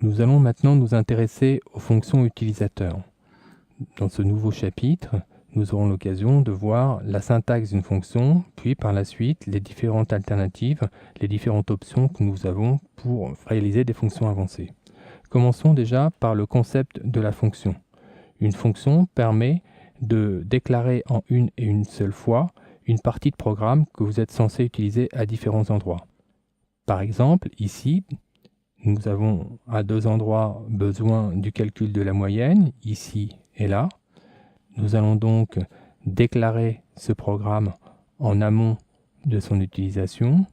Nous allons maintenant nous intéresser aux fonctions utilisateurs. Dans ce nouveau chapitre, nous aurons l'occasion de voir la syntaxe d'une fonction, puis par la suite les différentes alternatives, les différentes options que nous avons pour réaliser des fonctions avancées. Commençons déjà par le concept de la fonction. Une fonction permet de déclarer en une et une seule fois une partie de programme que vous êtes censé utiliser à différents endroits. Par exemple, ici, nous avons à deux endroits besoin du calcul de la moyenne, ici et là. Nous allons donc déclarer ce programme en amont de son utilisation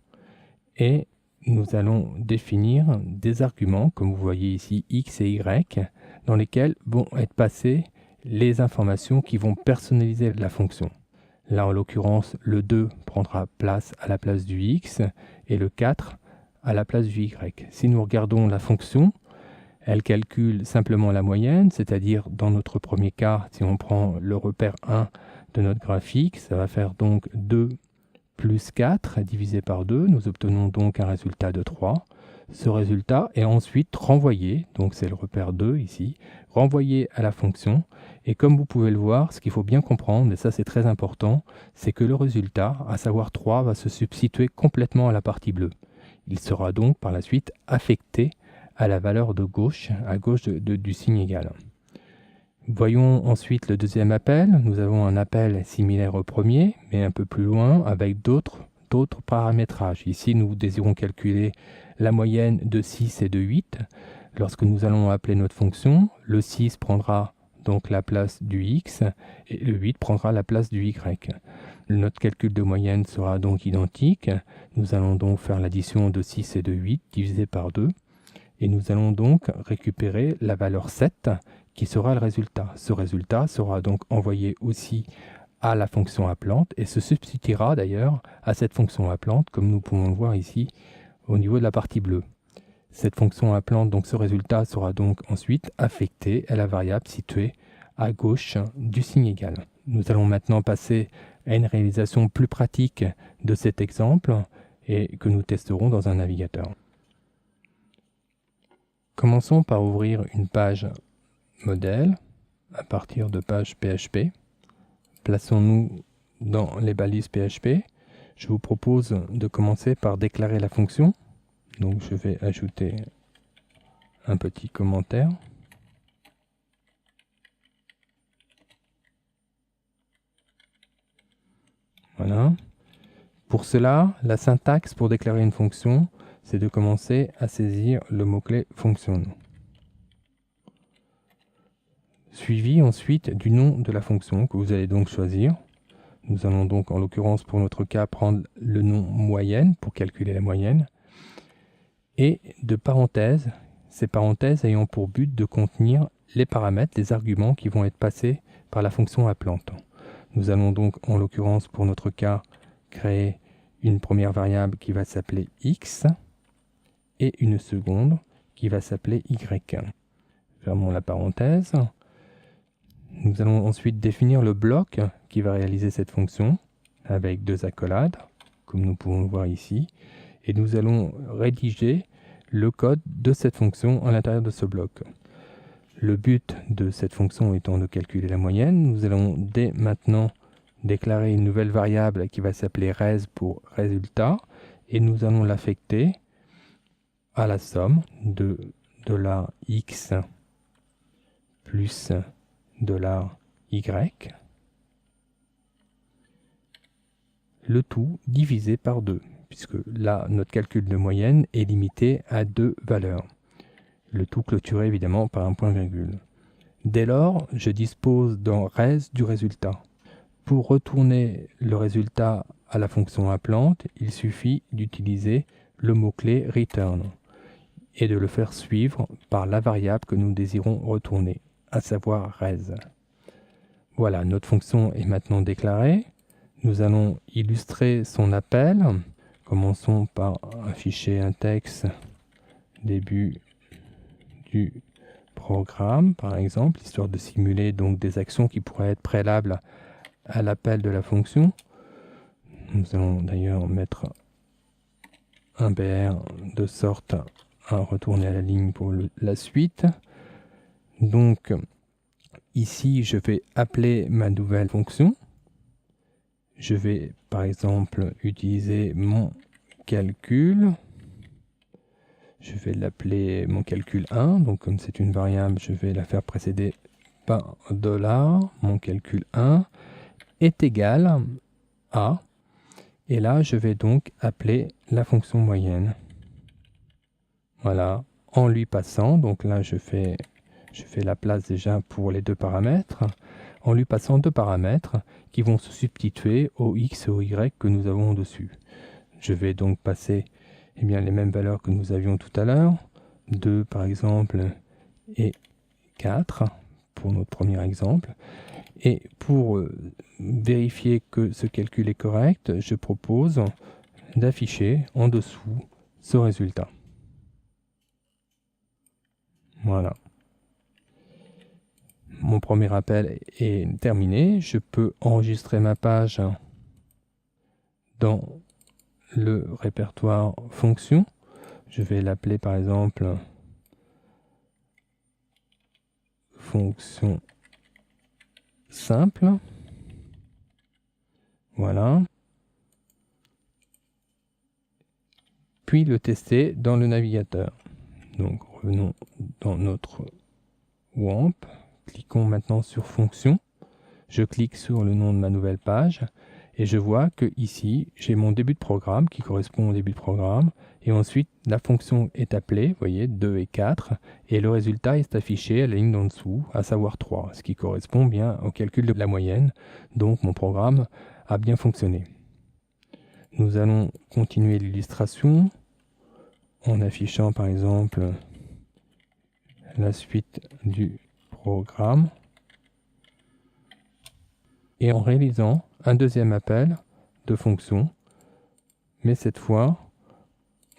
et nous allons définir des arguments, comme vous voyez ici, x et y, dans lesquels vont être passées les informations qui vont personnaliser la fonction. Là, en l'occurrence, le 2 prendra place à la place du x et le 4 à la place du y. Si nous regardons la fonction, elle calcule simplement la moyenne, c'est-à-dire dans notre premier cas, si on prend le repère 1 de notre graphique, ça va faire donc 2 plus 4 divisé par 2. Nous obtenons donc un résultat de 3. Ce résultat est ensuite renvoyé, donc c'est le repère 2 ici, renvoyé à la fonction. Et comme vous pouvez le voir, ce qu'il faut bien comprendre, et ça c'est très important, c'est que le résultat, à savoir 3, va se substituer complètement à la partie bleue. Il sera donc par la suite affecté à la valeur de gauche, à gauche du signe égal. Voyons ensuite le deuxième appel. Nous avons un appel similaire au premier, mais un peu plus loin, avec d'autres paramétrages. Ici, nous désirons calculer la moyenne de 6 et de 8. Lorsque nous allons appeler notre fonction, le 6 prendra donc la place du x et le 8 prendra la place du y. Notre calcul de moyenne sera donc identique. Nous allons donc faire l'addition de 6 et de 8 divisé par 2. Et nous allons donc récupérer la valeur 7 qui sera le résultat. Ce résultat sera donc envoyé aussi à la fonction appelante et se substituera d'ailleurs à cette fonction appelante comme nous pouvons le voir ici au niveau de la partie bleue. Cette fonction appelante, donc ce résultat, sera donc ensuite affecté à la variable située à gauche du signe égal. Nous allons maintenant passer à une réalisation plus pratique de cet exemple et que nous testerons dans un navigateur. Commençons par ouvrir une page modèle à partir de page PHP. Plaçons-nous dans les balises PHP. Je vous propose de commencer par déclarer la fonction. Donc je vais ajouter un petit commentaire. Voilà. Pour cela, la syntaxe pour déclarer une fonction, c'est de commencer à saisir le mot-clé fonction, suivi ensuite du nom de la fonction que vous allez donc choisir. Nous allons donc, en l'occurrence pour notre cas, prendre le nom moyenne pour calculer la moyenne, et de parenthèses, ces parenthèses ayant pour but de contenir les paramètres, les arguments qui vont être passés par la fonction appelante. Nous allons donc, en l'occurrence pour notre cas, créer une première variable qui va s'appeler x et une seconde qui va s'appeler y. Fermons la parenthèse. Nous allons ensuite définir le bloc qui va réaliser cette fonction avec deux accolades, comme nous pouvons le voir ici, et nous allons rédiger le code de cette fonction à l'intérieur de ce bloc. Le but de cette fonction étant de calculer la moyenne, nous allons dès maintenant déclarer une nouvelle variable qui va s'appeler res pour résultat, et nous allons l'affecter à la somme de $x plus $y, le tout divisé par 2, puisque là, notre calcul de moyenne est limité à 2 valeurs. Le tout clôturé évidemment par un point-virgule. Dès lors, je dispose dans res du résultat. Pour retourner le résultat à la fonction appelante, il suffit d'utiliser le mot-clé return et de le faire suivre par la variable que nous désirons retourner, à savoir res. Voilà, notre fonction est maintenant déclarée. Nous allons illustrer son appel. Commençons par afficher un texte début du programme, par exemple, histoire de simuler donc des actions qui pourraient être préalables à l'appel de la fonction. Nous allons d'ailleurs mettre un BR de sorte retourner à la ligne pour la suite. Donc, ici, je vais appeler ma nouvelle fonction. Je vais, par exemple, utiliser mon calcul. Je vais l'appeler mon calcul 1. Donc, comme c'est une variable, je vais la faire précéder par $. Mon calcul 1 est égal à... Et là, je vais donc appeler la fonction moyenne. Voilà, en lui passant, donc là je fais la place déjà pour les deux paramètres, en lui passant deux paramètres qui vont se substituer au x et au y que nous avons au-dessus. Je vais donc passer les mêmes valeurs que nous avions tout à l'heure, 2 par exemple et 4 pour notre premier exemple. Et pour vérifier que ce calcul est correct, je propose d'afficher en dessous ce résultat. Voilà. Mon premier appel est terminé. Je peux enregistrer ma page dans le répertoire fonction. Je vais l'appeler par exemple fonction simple. Voilà. Puis le tester dans le navigateur. Donc revenons dans notre WAMP. Cliquons maintenant sur fonction. Je clique sur le nom de ma nouvelle page et je vois que ici j'ai mon début de programme qui correspond au début de programme et ensuite la fonction est appelée, vous voyez, 2 et 4 et le résultat est affiché à la ligne d'en dessous, à savoir 3, ce qui correspond bien au calcul de la moyenne. Donc mon programme a bien fonctionné. Nous allons continuer l'illustration en affichant par exemple la suite du programme et en réalisant un deuxième appel de fonction, mais cette fois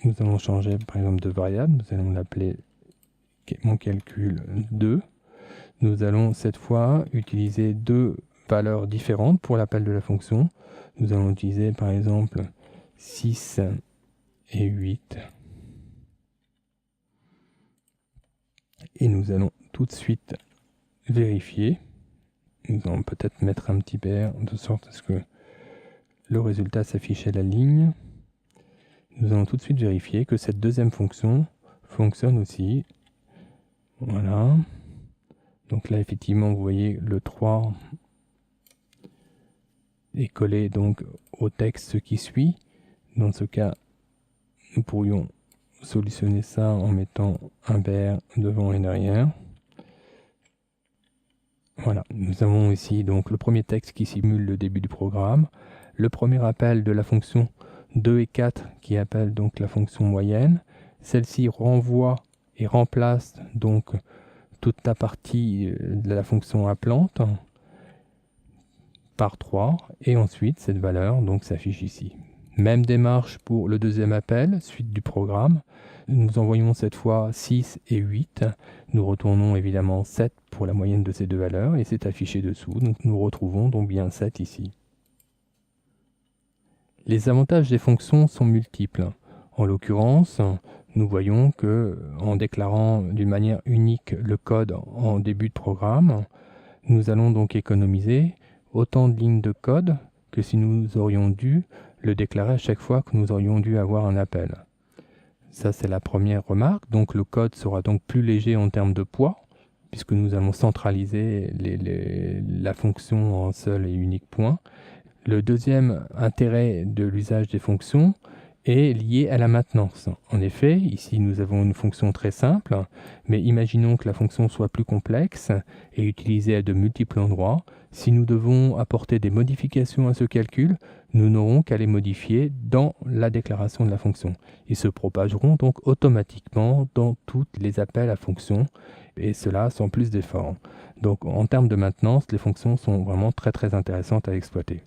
nous allons changer par exemple de variable, nous allons l'appeler mon calcul 2. Nous allons cette fois utiliser deux valeurs différentes pour l'appel de la fonction. Nous allons utiliser par exemple 6 et 8. Et nous allons tout de suite vérifier. Nous allons peut-être mettre un petit pair de sorte à ce que le résultat s'affiche à la ligne. Nous allons tout de suite vérifier que cette deuxième fonction fonctionne aussi. Voilà. Donc là, effectivement, vous voyez le 3 est collé donc au texte qui suit. Dans ce cas, nous pourrions solutionner ça en mettant un pair devant et derrière. Voilà, nous avons ici donc le premier texte qui simule le début du programme, le premier appel de la fonction 2 et 4 qui appelle donc la fonction moyenne. Celle-ci renvoie et remplace donc toute la partie de la fonction appelante par 3 et ensuite cette valeur donc s'affiche ici. Même démarche pour le deuxième appel, suite du programme. Nous envoyons cette fois 6 et 8. Nous retournons évidemment 7 pour la moyenne de ces deux valeurs et c'est affiché dessous. Donc nous retrouvons donc bien 7 ici. Les avantages des fonctions sont multiples. En l'occurrence, nous voyons que en déclarant d'une manière unique le code en début de programme, nous allons donc économiser autant de lignes de code que si nous aurions dû le déclarer à chaque fois que nous aurions dû avoir un appel. Ça, c'est la première remarque. Donc le code sera donc plus léger en termes de poids, puisque nous allons centraliser la fonction en seul et unique point. Le deuxième intérêt de l'usage des fonctions est lié à la maintenance. En effet, ici nous avons une fonction très simple, mais imaginons que la fonction soit plus complexe et utilisée à de multiples endroits. Si nous devons apporter des modifications à ce calcul, nous n'aurons qu'à les modifier dans la déclaration de la fonction. Ils se propageront donc automatiquement dans tous les appels à fonctions, et cela sans plus d'efforts. Donc en termes de maintenance, les fonctions sont vraiment très intéressantes à exploiter.